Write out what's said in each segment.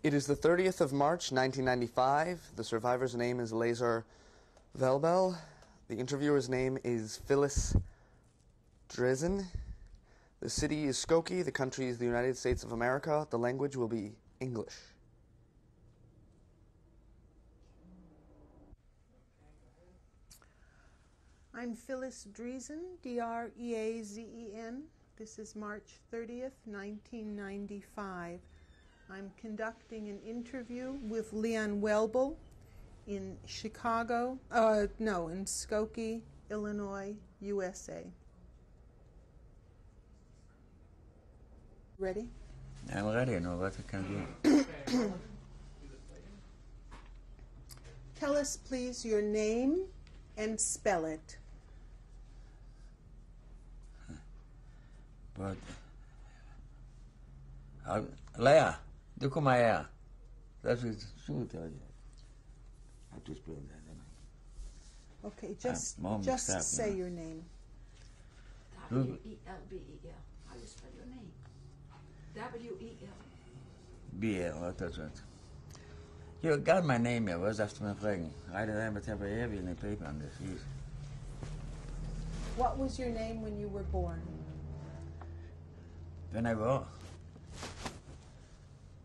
It is the 30th of March, 1995. The survivor's name is Leizer Welbel. The interviewer's name is Phyllis Drezen. The city is Skokie. The country is the United States of America. The language will be English. I'm Phyllis Drezen, D-R-E-A-Z-E-N. This is March 30th, 1995. I'm conducting an interview with Leizer Welbel in in Skokie, Illinois, USA. Ready? I'm ready. No, what I can do. Tell us, please, your name and spell it. But Leia, do come here. That's what should tell you. I just put that. Okay, just say your name. W-E-L-B-E-L. How do you spell your name? W-E-L. B-L, that's what. You got my name here. Was after my fragen. Right there, but have a heavy in the paper on this. What was your name when you were born? Ben ik wel.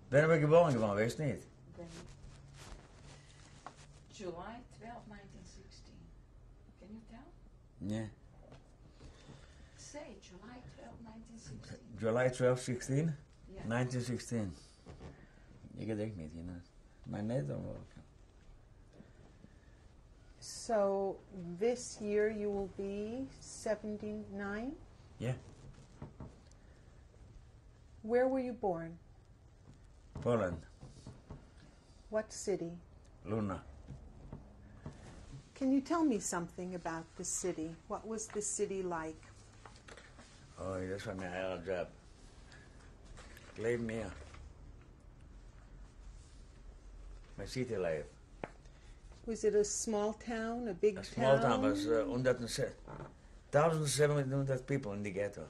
Ben ik geboren geworden, wees niet? July 12, 1916. Can you tell? Yeah. Say July 12, 1916. July 12, 16? Yeah. 1916. Ik denk niet, you know. Maar net dan wel. So this year you will be 79? Yeah. Where were you born? Poland. What city? Luna. Can you tell me something about the city? What was the city like? Oh, dat was mijn hele job. Ik leef meer. Mijn city life. Was it a small town, a big A small town? town was 1,700 people in the ghetto.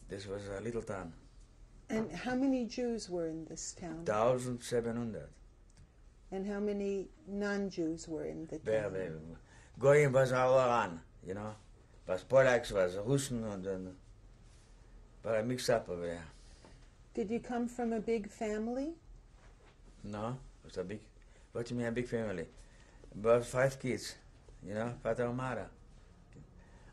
This was a little town. And how many Jews were in this town? 1,700. And how many non-Jews were in the town? Goyim was all around, you know. Was Polacks, was Russen, and but I mixed up over there. Did you come from a big family? No, it was a big, what do you mean a big family? About 5 kids, you know, father and mother.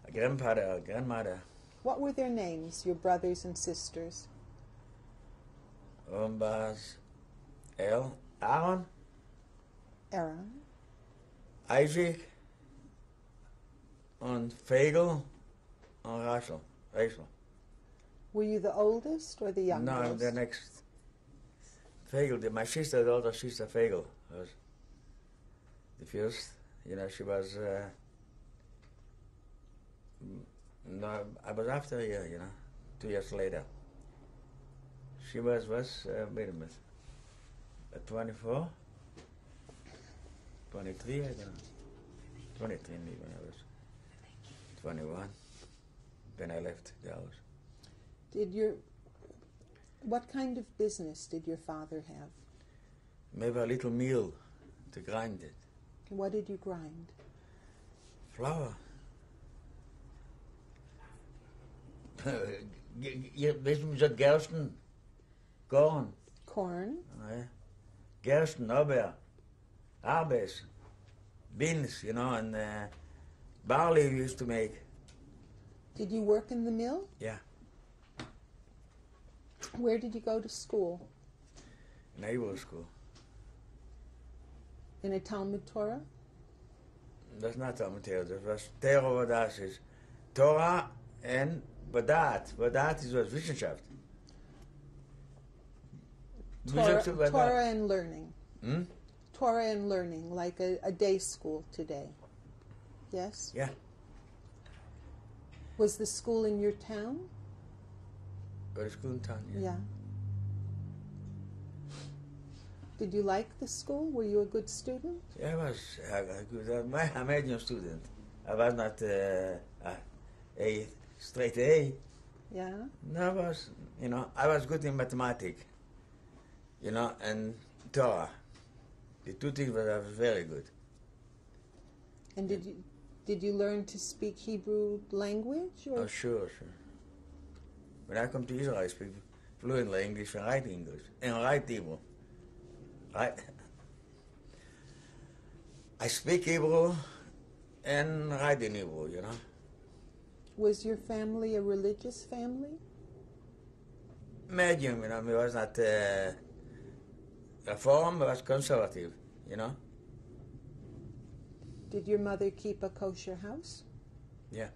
A grandfather, a grandmother. What were their names, your brothers and sisters? Was Aaron, Aaron, Isaac, and Fagel, and Rachel. Were you the oldest or the youngest? No, the next. Fagel, my sister, the older sister Fagel, was the first. You know, she was. No, I was after her, you know, 2 years later. She was wait a minute, 24, 23, I don't know. 23 maybe when I was 21, when I left the house. What kind of business did your father have? Maybe a little mill to grind it. What did you grind? Flour. Weet je hoe dat gersten? Corn. Corn. Gersten, arbeids, beans, you know, and barley we used to make. Did you work in the mill? Yeah. Where did you go to school? In Hebrew school. In a Talmud Torah? Dat is not Talmud Torah, dat was Theorovada's is Torah en Badat. Badat is was Wissenschaft. Torah and learning. Hmm? Torah and learning, like a day school today. Yes? Yeah. Was the school in your town? Go to school in town, yeah. Yeah. Did you like the school? Were you a good student? Yeah, I was good. I made a student. I was not a straight A. Yeah? No, I was good in mathematics. you know, and Torah. The two things were very good. And did you learn to speak Hebrew language? Or? Oh, sure. When I come to Israel, I speak fluently English and write English and write Hebrew. I speak Hebrew and write in Hebrew, you know. Was your family a religious family? Medium, you know, it was not reform, it was conservative, you know. Did your mother keep a kosher house? Yeah.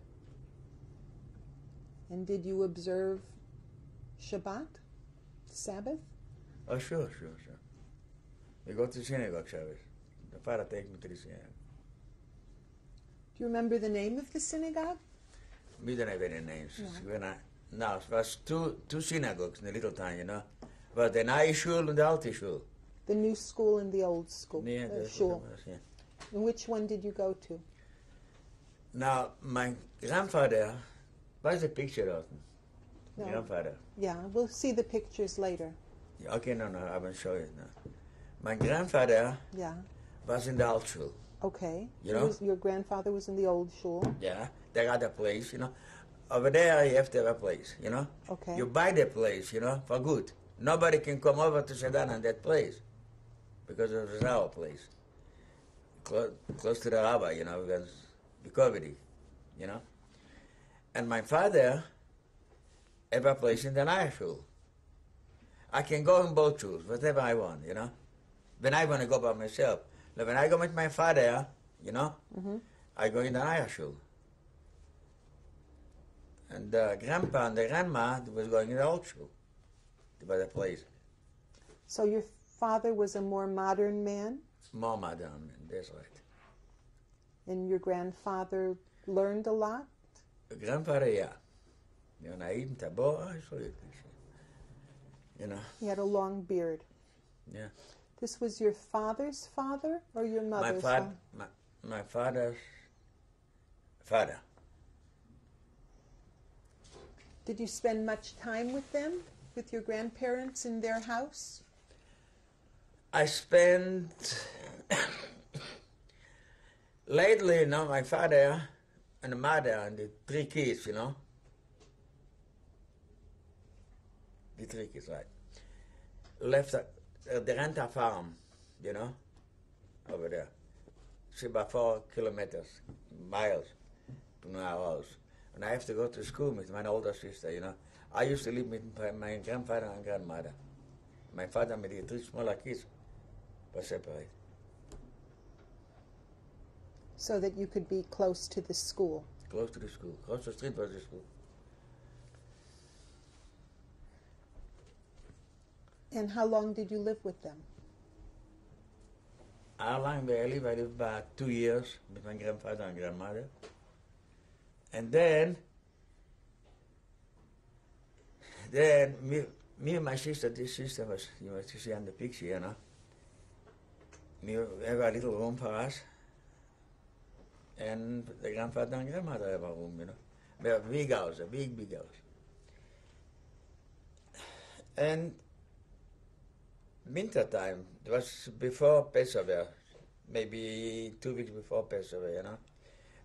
And did you observe Shabbat, Sabbath? Oh, sure. We go to synagogue Shabbos. The father takes me to the synagogue. Do you remember the name of the synagogue? We don't have any names. No, it was two synagogues in the little town, you know. But the neue Schule and the alte Schule. The new school and the old school. Yeah, that's shul. what it was, yeah. And which one did you go to? Now, my grandfather, where's the picture of him? No. Grandfather. Yeah, we'll see the pictures later. Okay, no, I will show you now. My grandfather Yeah. was in the old Schule. Okay. You know? Your grandfather was in the old shul. Yeah, they got a place, you know. Over there, you have to have a place, you know. Okay. You buy the place, you know, for good. Nobody can come over to sit down on that place because it was our place. Close to the rabbi, you know, because it, you know. And my father have a place in the night shul. I can go in both shuls, whatever I want, you know. When I want to go by myself. But when I go with my father, you know, I go in the night shul. And the grandpa and the grandma was going in the old shul. They were the place. So your father was a more modern man? More modern, that's right. And your grandfather learned a lot? Grandfather, yeah. You know, you know. He had a long beard. Yeah. This was your father's father or your mother's father? My father's father. Did you spend much time with them, with your grandparents in their house? I spent lately, you know, my father and the mother and the three kids, you know. The three kids, right. Left the rent a farm, you know, over there. It's about 4 kilometers, miles from our house. And I have to go to school with my older sister, you know. I used to live with my grandfather and grandmother. My father and the 3 smaller kids were separate. So that you could be close to the school. Close to the school. Across the street was the school. And how long did you live with them? How long did I live? I lived about 2 years with my grandfather and grandmother. And then me and my sister, this sister was, you know, you see on the picture, you know. We have a little room for us. And the grandfather and grandmother have a room, you know. We have a big house, a big house. And winter time, it was before Passover, maybe 2 weeks before Passover, you know.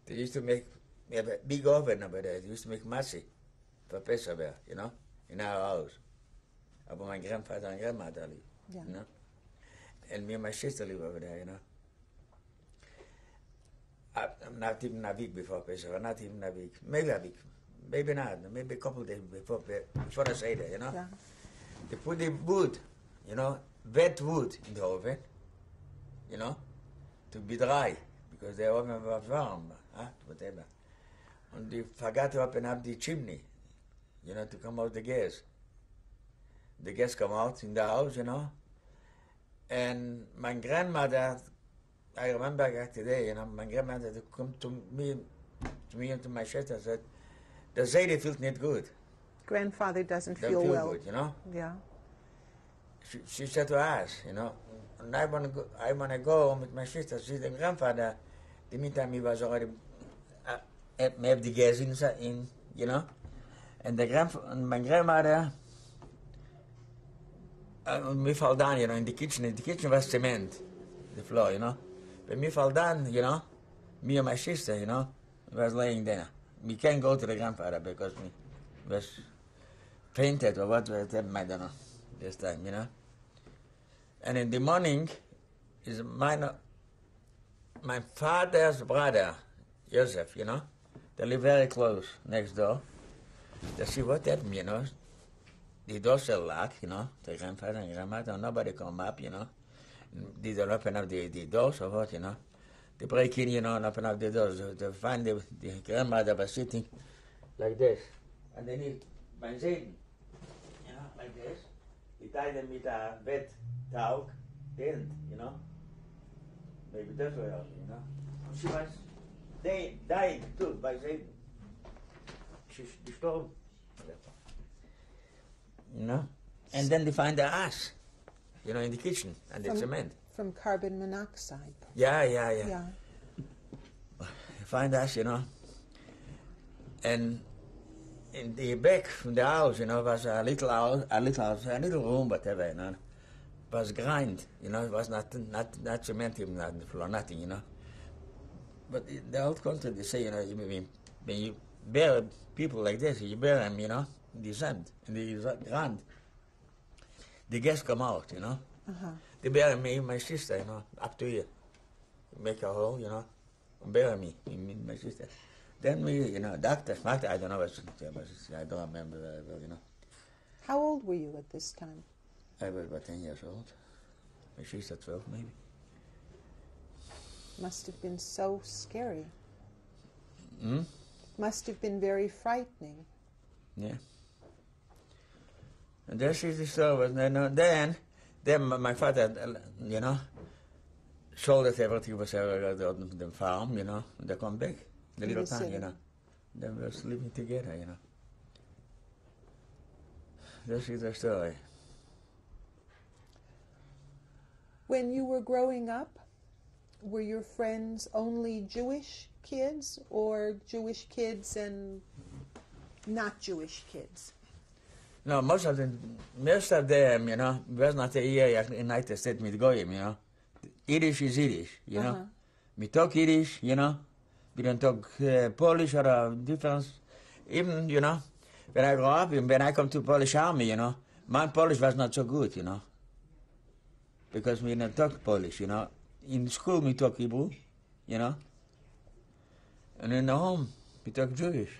They used to make, we have a big oven over there. They used to make matzah for Passover, you know, in our house. But my grandfather and grandmother live, you know. And me and my sister live over there, you know. Not even a week before Passover, not even a week. Maybe a week, maybe not, maybe a couple of days before the Seder, you know. Yeah. They put the wood, you know, wet wood in the oven, you know, to be dry, because the oven was warm, whatever. And they forgot to open up the chimney, you know, to come out the gas. The gas come out in the house, you know. And my grandmother, I remember that today, you know, my grandmother to come to me and to my sister and said, the Seder feels not good. Grandfather doesn't Don't feel well. good, you know. Yeah. She said to us, you know, and I want to go home with my sister. She said, grandfather, the meantime he was already, have the gas in, you know, and my grandmother we fall down, you know, in the kitchen. In the kitchen was cement, the floor, you know. When we fall down, you know, me and my sister, you know, was laying there. We can't go to the grandfather because we was fainted or what happened, I don't know, this time, you know. And in the morning, is my father's brother, Joseph, you know. They live very close, next door. They see what happened, you know. The doors are locked, you know, the grandfather and grandmother, nobody come up, you know. They don't open up the doors or what, you know. They break in, you know, and open up the doors. They find the grandmother was sitting like this. And then he, by Zayden, you know, like this. He tied them with a wet towel, didn't, you know. Maybe that way also, you know. She was dying too, by Zayden. She's gestorben. You know? And then they find the ash, you know, in the kitchen, and the cement. From carbon monoxide. Yeah. Yeah. You find ash, you know. And in the back from the house, you know, was a little house, a little room, whatever, you know. Was grind, you know, it was not cement, even not the floor, nothing, you know. But in the old country, they say, you know, when you bury people like this, you bury them, you know, in the sand, in the ground. The gas come out, you know. Uh-huh. They bury me and my sister, you know, up to here. Make a hole, you know, and bury me and my sister. Then we, you know, doctor, I don't know what I don't remember very well, you know. How old were you at this time? I was about 10 years old. My sister 12, maybe. Must have been so scary. Hmm? Must have been very frightening. Yeah. And there she's the story. Then my father, you know, sold everything was on the farm, you know, and they come back, the little town, you know. Then we was living together, you know. This is the story. When you were growing up, were your friends only Jewish kids or Jewish kids and not Jewish kids? No, most of them, you know, was not here in the United States with Goyim, you know. Yiddish is Yiddish, you know. We talk Yiddish, you know. We don't talk Polish or a difference. Even, you know, when I grow up, when I come to Polish army, you know, my Polish was not so good, you know. Because we don't talk Polish, you know. In school we talk Hebrew, you know. And in the home we talk Jewish.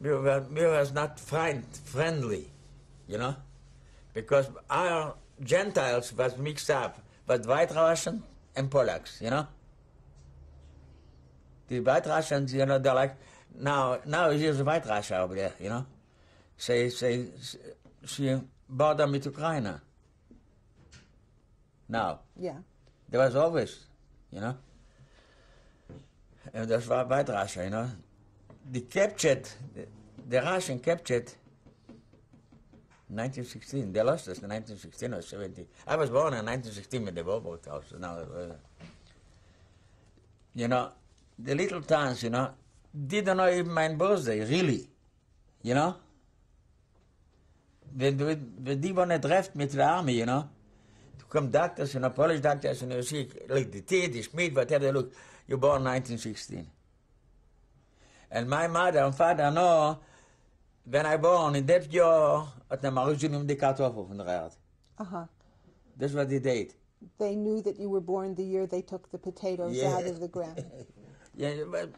We was not friendly, you know. Because our Gentiles was mixed up with White Russian and Polacks, you know. The White Russians, you know, they're like, now here's a White Russia over there, you know. She border with Ukraine. Now. Yeah. There was always, you know. And that's White Russia, you know. The Russian captured 1916. They lost us in 1916 or 17. I was born in 1916 when the war broke out. So now, you know, the little towns, you know, didn't know even my birthday, really, you know. When die waren treft with the army, you know, to come doctors, you know, Polish doctors, and you see, like the T, the Schmidt, whatever, look, you're born 1916. And my mother and father know, when I born in that year, at the Marusinium de Kartoffel from the Raad. That's what they did. They knew that you were born the year they took the potatoes out of the ground. Yeah, but...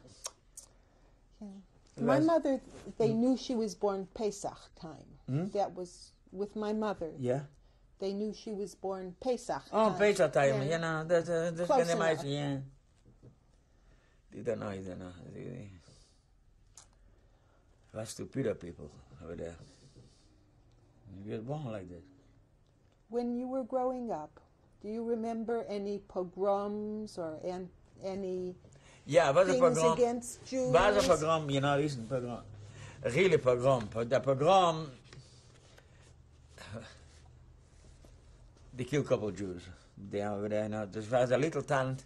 Yeah. My mother, they knew she was born Pesach time. That was with my mother. Yeah. They knew she was born Pesach Oh, time. Pesach time, Yeah. you know, that's Close kind of enough. yeah. They don't know. Was stupid people over there. You get born like this. When you were growing up, do you remember any pogroms or any Yeah, was a things pogrom. against Jews? Was a pogrom, you know, isn't pogrom. A really pogrom. The pogrom, they killed a couple of Jews. They are over there, you know. There was a little town.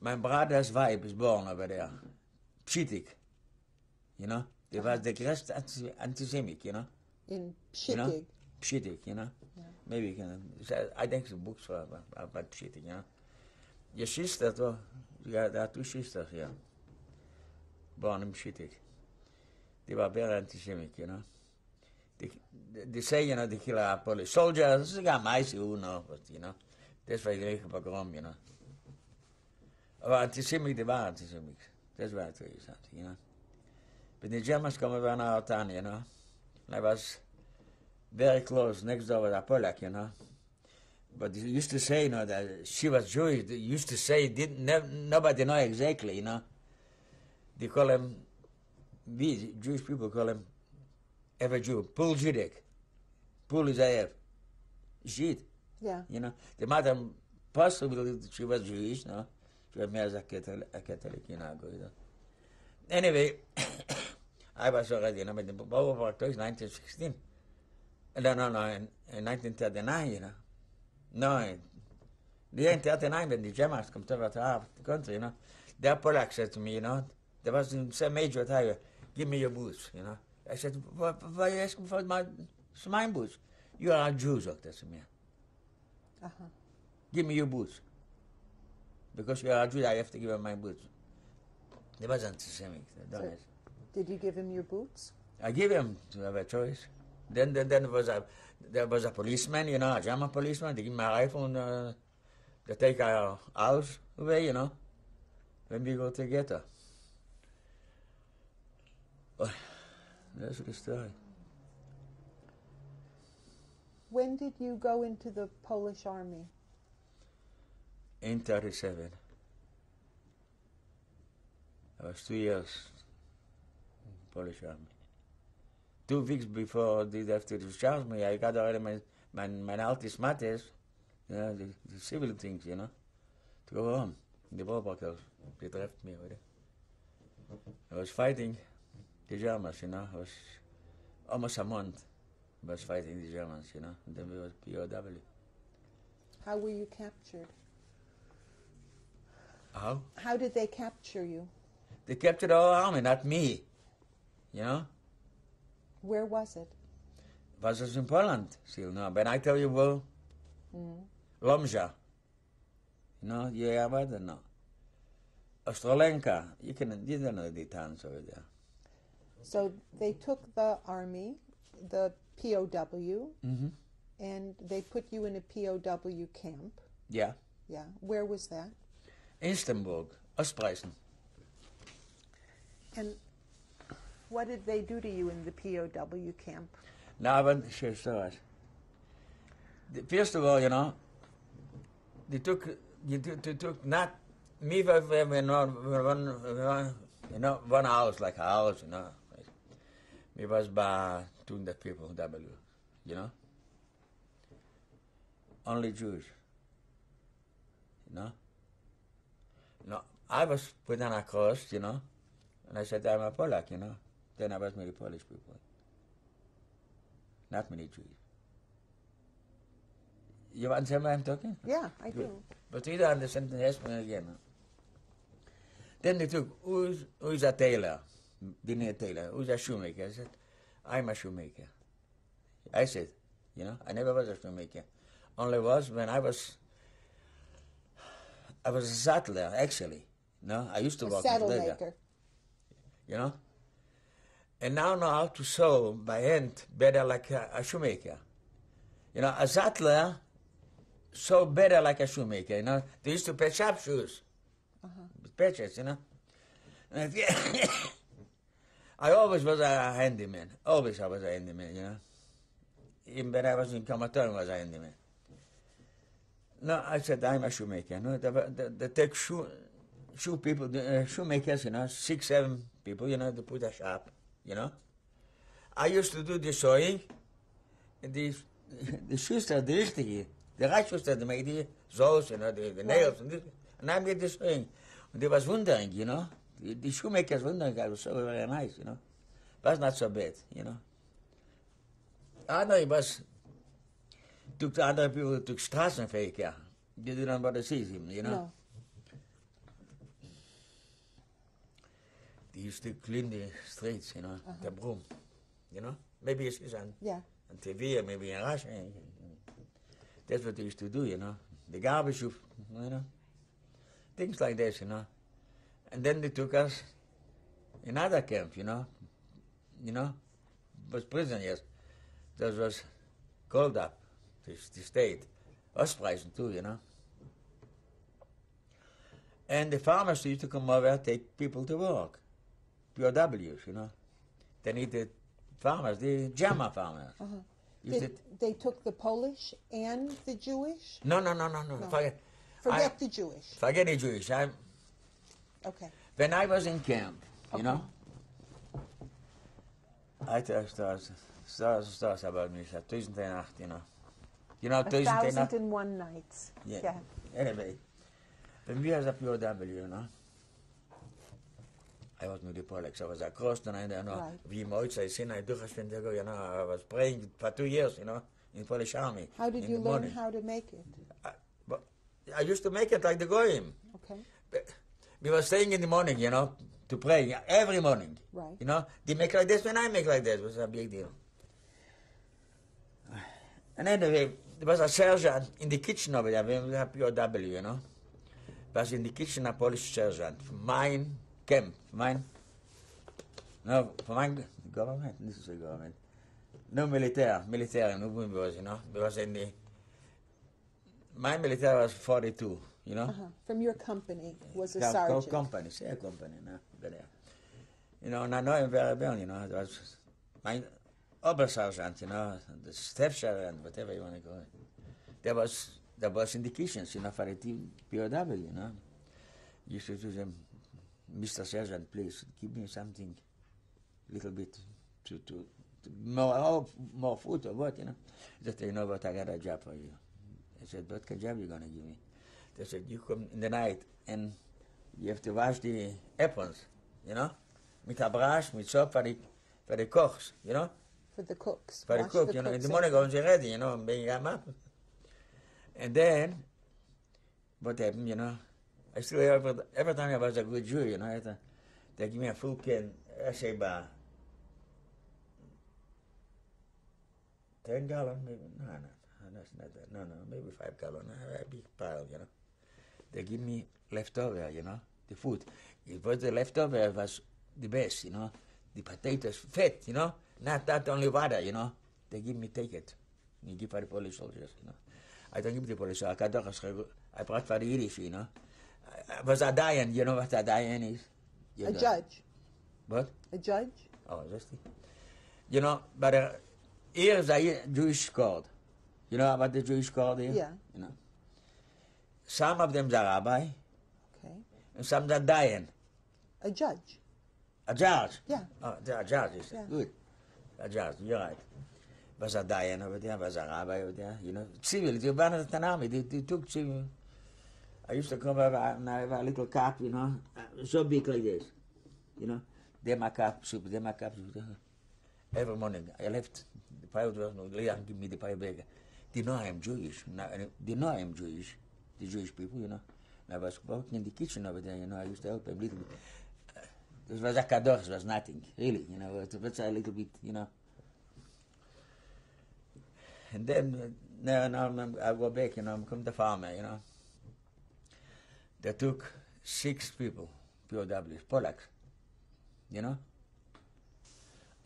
My brother's wife is born over there. Pshitik, you know. They was the greatest anti-Semitic, you know. in You know? Pschittig. Pschittig, you know. Yeah. Maybe you can. I think it's a book about Pschittig, you know. Your sister, though, there are two sisters here, born in Pschittig. They were very anti-Semitic, you know. They say, you know, they kill our Polish soldiers. Ze gaan meisje who know, but, you know. That's why they make pogrom, you know. Aber anti-Semitic, they were anti-Semitic. That's why I tell you something, you know. But the Germans come around our town, you know. And I was very close, next door with a Polak, you know. But they used to say, you know, that she was Jewish. They used to say, nobody know exactly, you know. They call him, we Jewish people call him, every Jew, Pul Jidek. Pul is a Jid, Yeah. you know. The mother, possibly she was Jewish, no? She was more as a Catholic, you know. Anyway, I was already, you know, but the war was 1916. No, in 1939, you know. No, in 1939, when the Germans come to the country, you know, their Polak said to me, you know, there was some major tire, give me your boots, you know. I said, why are you asking for my boots? You are a Jew, said that to me. Uh-huh. Give me your boots. Because you are a Jew, I have to give him my boots. They was anti-Semitic. So, did you give him your boots? I give him to have a choice. Then there was a policeman, you know, a German policeman. They give me a rifle and they take our house away, you know, when we go together. Oh, that's the story. When did you go into the Polish army? In 1937. I was 2 years in Polish army. 2 weeks before they have to discharge me, I got already my altis matters, you know, the civil things, you know, to go home. The Baubackers, they left me already. I was fighting the Germans, you know. I was almost a month. I was fighting the Germans, you know. And then we was POW. How were you captured? How? How did they capture you? They captured our army, not me, you know. Where was it? Was it in Poland still? No, but I tell you, well, Lomza, you know, yeah, I don't know. Ostrolenka, you don't know the towns over there. So they took the army, the POW, and they put you in a POW camp. Yeah. Yeah. Where was that? Istanbul, Ostpreußen. And what did they do to you in the POW camp? Now, but sure, so first of all, you know, they took not me, one house, like a house, you know. It was by 200 people, you know. Only Jews, you know. No, I was put on a cross, you know, and I said, I'm a Polak, you know. Then I was many Polish people. Not many Jews. You understand what I'm talking? Yeah, I Good. do. But you don't understand the husband again. No? Then they took, who's a tailor? Didn't a tailor. Who's a shoemaker? I said, I'm a shoemaker. I said, you know, I never was a shoemaker. Only was when I was a saddler, actually. No, I used to work Saddle with leather. maker. You know? And now I know how to sew by hand better like a shoemaker. You know, a saddler sew better like a shoemaker, you know. They used to patch up shoes. With patches, you know. And I always was a handyman. Always I was a handyman, you know. Even when I was in Comatone, I was a handyman. No, I said, I'm a shoemaker. No, they take shoe people, shoemakers, you know, 6, 7 people, you know, to put a shop, you know. I used to do the sewing, and the Schuster, the richtige, the Reichschuster, the made the zoos, you know, the nails, and I made the sewing. And they was wondering, you know, the shoemakers wondering, I was so very nice, you know. Was not so bad, you know. Andere was, took the other people, took Straßenverkehr. You don't want to see him, you know. No. They used to clean the streets, you know, the broom, you know. Maybe you see on TV or maybe in Russia. That's what they used to do, you know. The garbage, you know, things like this, you know. And then they took us in other camp, you know, was prisoners. That was called up, the state, Ostpreisen too, you know. And the farmers used to come over and take people to work, POWs, you know. They needed farmers, the German farmers. They took the Polish and the Jewish? No. Forget the Jewish. Forget the Jewish. Okay. When I was in camp, you know, I tell stories about me, 1008, you know. You know, 1008? 1001 nights. Yeah. Anyway, when we was a POW, you know, I was with the Polacks. I was across the night, you know. Right. We moits, I seen, I do, you know, I was praying for 2 years, you know, in the Polish army. How did you learn how to make it? I used to make it like the Goyim. Okay. We were staying in the morning, you know, to pray every morning. Right. You know, they make like this when I make like this. It was a big deal. And anyway, there was a sergeant in the kitchen over there. We have POW, you know. Was in the kitchen a Polish sergeant. Mine camp. Mine. No, for mine government. This is a government. No military. No was, you know. Because in the my military was 42. You know? From your company was a sergeant. Company, no, you know, and I know him very well, you know. It was my Obersergeant, you know, the staff sergeant, whatever you want to call it. There was indications, you know, for the team POW, you know. Used to them, Mr. Sergeant, please give me something, little bit to more food or what, you know. That you know what, I got a job for you. I said, what kind of job you gonna give me? They said, you come in the night and you have to wash the aprons, you know, with a brush, with soap for the cooks, you know. For the cooks. For the cook, you know, in the morning when they're ready, you know, and bring them up. And then, what happened, you know, I still, every time I was a good Jew, you know, they give me a full can, I say, 10 gallon, maybe, no, that's not that, no, maybe 5 gallon, a big pile, you know. They give me leftover, you know, the food. It was the leftover was the best, you know. The potatoes, fat, you know, not that only water, you know. They give me, take it. You give for the Polish soldiers, you know. I don't give the Polish soldiers. I brought for the Yiddish, you know. I was a Dayan, you know what a Dayan is? A judge. What? A judge? Oh, just you know, but here is a Jewish court. You know about the Jewish court here? Yeah. You know. Some of them are rabbi, okay, and some are Dayan. A judge. A judge? Yeah. Oh, a judge, is yeah. Good. A judge, you're right. Was a Dayan over there, was a rabbi over there, you know. Civil, they were not an army, they took civil. I used to come over and I have a little cup, you know, so big like this, you know. They my cup soup, Every morning, I left the pie, Leon give me the pie bag. They know I am Jewish. They know I am Jewish. The Jewish people, you know. And I was working in the kitchen over there, you know. I used to help them a little bit. This was a kadosh, it was nothing, really, you know. It was a little bit, you know. And then, now I go back, you know, I'm come to farmer, you know. They took 6 people, POWs, Polacks, you know.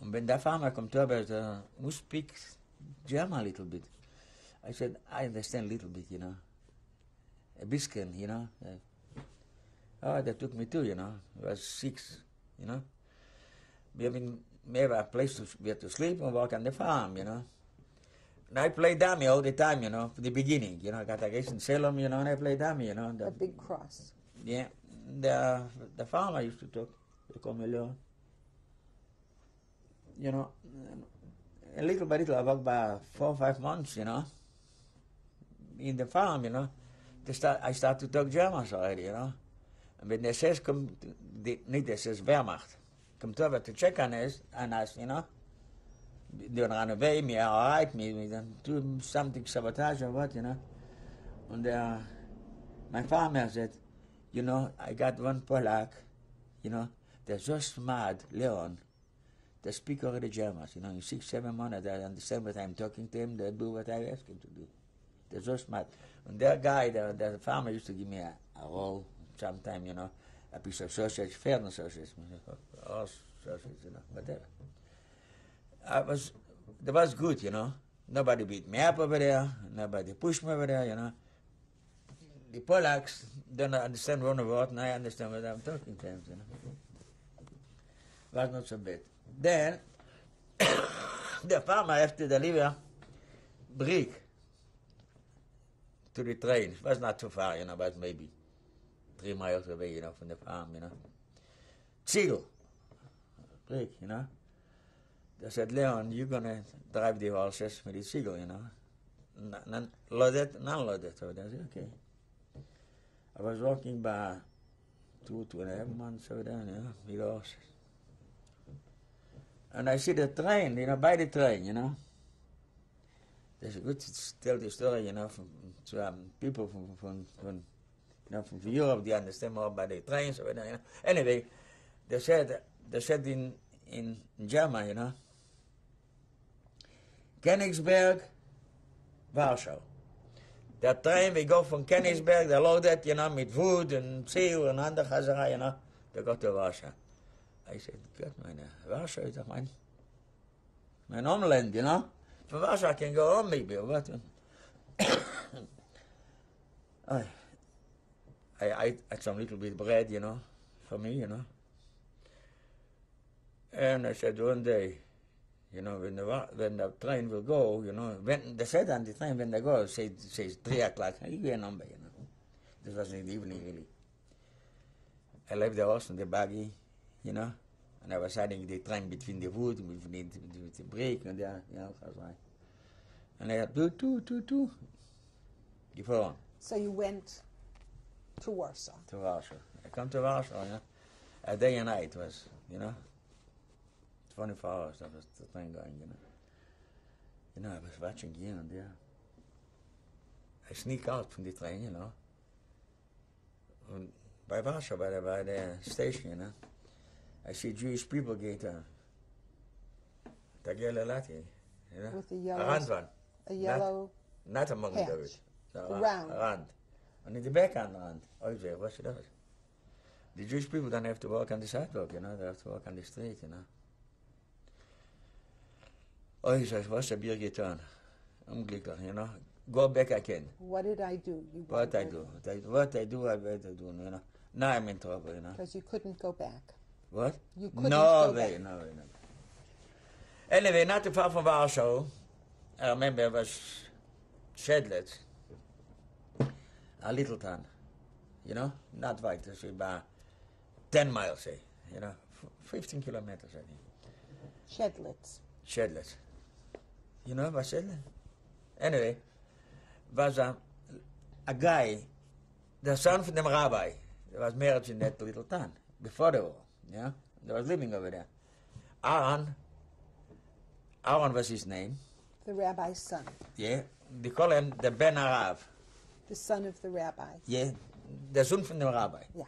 And when the farmer come to us, who speaks German a little bit? I said, I understand a little bit, you know. A biscuit, you know. Oh, they took me too, you know. It was 6, you know. We have a place to sleep and work on the farm, you know. And I play dummy all the time, you know, from the beginning. You know, I got a guest in Salem, you know, and I play dummy, you know. A big cross. Yeah. The farmer used to talk, you know, a little by little, I worked by 4 or 5 months, you know, in the farm, you know. I start to talk German already, you know. And when the SS come, not the SS Wehrmacht, come over to check on us, you know. They run away, me, all right, me do something, sabotage or what, you know. And my farmer said, you know, I got one Polak, you know, they're so smart, Leon. they speak already German. You know, in 6, 7 months, they understand what I'm talking to him. They do what I ask him to do. They're so smart. And that guy, the farmer, used to give me a roll sometime, you know, a piece of sausage, fair sausage, all sausage, you know, whatever. That was good, you know. Nobody beat me up over there. Nobody pushed me over there, you know. The Polacks don't understand one word, and I understand what I'm talking to them, you know. Was not so bad. Then, the farmer have to deliver brick to the train. It was not too far, you know, but maybe 3 miles away, you know, from the farm, you know. Ziegel, brick, you know. They said, Leon, you're going to drive the horses with the Ziegel, you know. Loaded, non-loaded. So I said, okay. I was walking by 2.5 months over there, you know, with the horses. And I see the train, you know, by the train, you know. There's a good to tell the story, you know, from people from you know, from Europe. They understand more about the trains over there, you know. Anyway, they said in German, you know, Königsberg, Warsaw. The train we go from Königsberg, they loaded, you know, with wood and steel and other chazara, you know. They go to Warsaw. I said, God, Warsaw is my homeland, you know. From Warsaw I can go home maybe, or what? I had some little bit bread, you know, for me, you know. And I said, one day, you know, when the train will go, you know, when they said on the train, when they go, says 3 o'clock, you get a number, you know. This was in the evening, really. I left the horse in the buggy, you know, and I was riding the train between the wood, between the brick, and there, you know, and I had two, before on. So you went to Warsaw. To Warsaw. I come to Warsaw, you know, a day and night was, you know, 24 hours, that was the train going, you know. You know, I was watching here and there. I sneak out from the train, you know. And by Warsaw, by the station, you know. I see Jewish people get the yellow latte, you know. With the yellow. A yellow. Not among patch. those. Round. Rand. And in the back on the rand. Oh, yeah, what's it? The Jewish people don't have to walk on the sidewalk, you know. They have to walk on the street, you know. Oh, he says, what's a Bier getan? Unglücklich, you know. Go back again. What did I do? What I do, I better do, you know. Now I'm in trouble, you know. Because you couldn't go back. What? You couldn't no go way, back. no way, no way. Anyway, not too far from Warsaw, I remember it was Shedlet, a little town, you know, not wide, it's about 10 miles, say, you know, 15 kilometers, I think. Shedlet. You know about Shedlet? Anyway, was a guy, the son from the rabbi, was married in that little town before the war, yeah? They was living over there. Aaron was his name. The rabbi's son. Yeah, they call him the Ben Arav. The son of the rabbi. Yeah, the son from the rabbi. Yeah.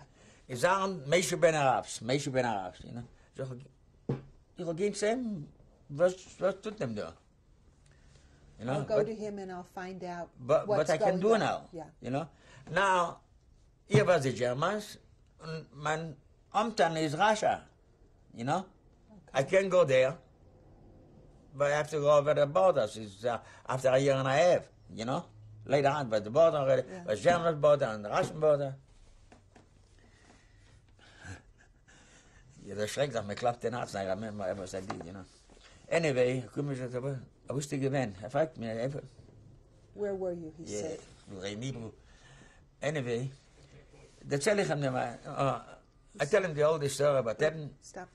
Is Aaron Meishu Ben Aravs, you know. So, you go against him, what tut them do? You know, I'll go to him and I'll find out but what's what I can going do on. now, Yeah. you know. Now, here was the Germans, and my hometown is Russia, you know. Okay. I can go there, but I have to go over the borders. It's after a year and a half, you know. Later on, but the border already was German border and the Russian border. Der schreckt sich, mir klappt den Arzt, I remember what I did, you know. Anyway, I wusste gewinn. Fragt mir einfach. Where were you, he said. Anyway, I tell him the old story about that. Stop.